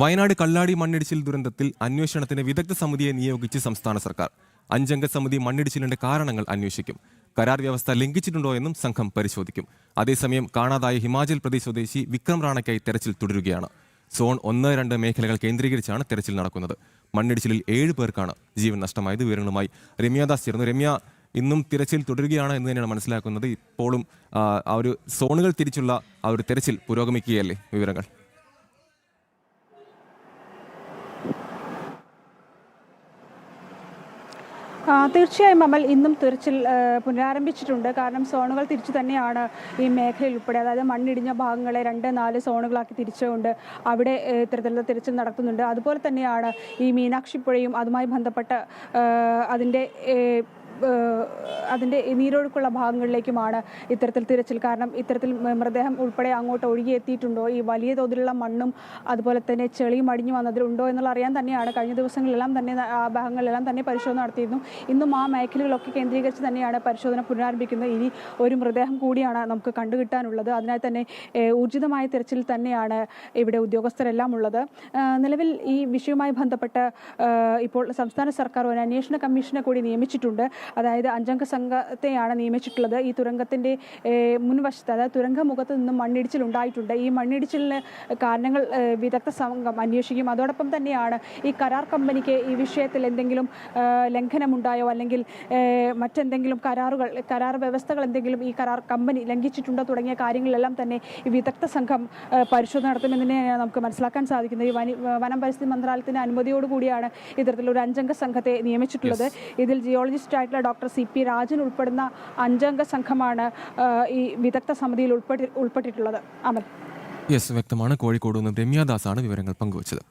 വയനാട് കള്ളാടി മണ്ണിടിച്ചിൽ ദുരന്തത്തിൽ അന്വേഷണത്തിന് വിദഗ്ധ സമിതിയെ നിയോഗിച്ച് സംസ്ഥാന സർക്കാർ. 5 അംഗ സമിതി മണ്ണിടിച്ചിലിന്റെ കാരണങ്ങൾ അന്വേഷിക്കും. കരാർ വ്യവസ്ഥ ലംഘിച്ചിട്ടുണ്ടോ എന്നും സംഘം പരിശോധിക്കും. അതേസമയം കാണാതായ ഹിമാചൽ പ്രദേശ് സ്വദേശി വിക്രം റാണയ്ക്കായി തെരച്ചിൽ തുടരുകയാണ്. സോൺ 1, 2 മേഖലകൾ കേന്ദ്രീകരിച്ചാണ് തെരച്ചിൽ നടക്കുന്നത്. മണ്ണിടിച്ചിലിൽ 7 പേർക്കാണ് ജീവൻ നഷ്ടമായത്. വിവരങ്ങളുമായി രമ്യാദാസ് ചേർന്നു. രമ്യ, ഇന്നും തിരച്ചിൽ തുടരുകയാണ് എന്ന് തന്നെയാണ് മനസ്സിലാക്കുന്നത്. ഇപ്പോഴും ആ ഒരു സോണുകൾ തിരിച്ചുള്ള ആ ഒരു തെരച്ചിൽ പുരോഗമിക്കുകയല്ലേ? വിവരങ്ങൾ തീർച്ചയായും അമൽ, ഇന്നും തിരച്ചിൽ പുനരാരംഭിച്ചിട്ടുണ്ട്. കാരണം സോണുകൾ തിരിച്ചു തന്നെയാണ് ഈ മേഖലയിൽ ഉൾപ്പെടെ, അതായത് മണ്ണിടിഞ്ഞ ഭാഗങ്ങളെ 2-4 സോണുകളാക്കി തിരിച്ചുകൊണ്ട് അവിടെ ഇത്തരത്തിലുള്ള തിരച്ചിൽ നടത്തുന്നുണ്ട്. അതുപോലെ തന്നെയാണ് ഈ മീനാക്ഷിപ്പുഴയും അതുമായി ബന്ധപ്പെട്ട അതിൻ്റെ നീരൊഴുക്കുള്ള ഭാഗങ്ങളിലേക്കുമാണ് ഇത്തരത്തിൽ തിരച്ചിൽ. കാരണം ഇത്തരത്തിൽ മൃതദേഹം ഉൾപ്പെടെ അങ്ങോട്ട് ഒഴുകിയെത്തിയിട്ടുണ്ടോ, ഈ വലിയ തോതിലുള്ള മണ്ണും അതുപോലെ തന്നെ ചെളിയും അടിഞ്ഞു വന്നതിലുണ്ടോ എന്നുള്ള അറിയാൻ തന്നെയാണ് കഴിഞ്ഞ ദിവസങ്ങളിലെല്ലാം തന്നെ ആ ഭാഗങ്ങളിലെല്ലാം തന്നെ പരിശോധന നടത്തിയിരുന്നു. ഇന്നും ആ മേഖലകളൊക്കെ കേന്ദ്രീകരിച്ച് തന്നെയാണ് പരിശോധന പുനരാരംഭിക്കുന്നത്. ഇനി ഒരു മൃതദേഹം കൂടിയാണ് നമുക്ക് കണ്ടുകിട്ടാനുള്ളത്. അതിനായി തന്നെ ഊർജിതമായ തിരച്ചിൽ തന്നെയാണ് ഇവിടെ ഉദ്യോഗസ്ഥരെല്ലാം ഉള്ളത്. നിലവിൽ ഈ വിഷയവുമായി ബന്ധപ്പെട്ട് ഇപ്പോൾ സംസ്ഥാന സർക്കാർ ഒരു അന്വേഷണ കമ്മീഷനെ കൂടി നിയമിച്ചിട്ടുണ്ട്. അതായത് 5 അംഗ സംഘത്തെയാണ് നിയമിച്ചിട്ടുള്ളത്. ഈ തുരങ്കത്തിൻ്റെ മുൻവശത്ത്, അതായത് തുരങ്കമുഖത്ത് നിന്നും മണ്ണിടിച്ചിൽ ഉണ്ടായിട്ടുണ്ട്. ഈ മണ്ണിടിച്ചിലിന് കാരണങ്ങൾ വിദഗ്ധ സംഘം അന്വേഷിക്കും. അതോടൊപ്പം തന്നെയാണ് ഈ കരാർ കമ്പനിക്ക് ഈ വിഷയത്തിൽ എന്തെങ്കിലും ലംഘനമുണ്ടായോ അല്ലെങ്കിൽ മറ്റെന്തെങ്കിലും കരാർ വ്യവസ്ഥകൾ എന്തെങ്കിലും ഈ കരാർ കമ്പനി ലംഘിച്ചിട്ടുണ്ടോ തുടങ്ങിയ കാര്യങ്ങളിലെല്ലാം തന്നെ ഈ വിദഗ്ധ സംഘം പരിശോധന നടത്തുമെന്ന് തന്നെയാണ് നമുക്ക് മനസ്സിലാക്കാൻ സാധിക്കുന്നത്. ഈ വനം പരിസ്ഥിതി മന്ത്രാലയത്തിൻ്റെ അനുമതിയോടുകൂടിയാണ് ഇത്തരത്തിലൊരു 5 അംഗ സംഘത്തെ നിയമിച്ചിട്ടുള്ളത്. ഇതിൽ ജിയോളജിസ്റ്റ് ആയിട്ടുള്ള ഡോക്ടർ CP രാജൻ ഉൾപ്പെടുന്ന 5 അംഗ സംഘമാണ് ഈ വിദഗ്ധ സമിതിയിൽ ഉൾപ്പെട്ടിട്ടുള്ളത്. അമൽ, വ്യക്തമാണ്. കോഴിക്കോട് നിന്ന് രമ്യാദാസാണ് വിവരങ്ങൾ പങ്കുവച്ചത്.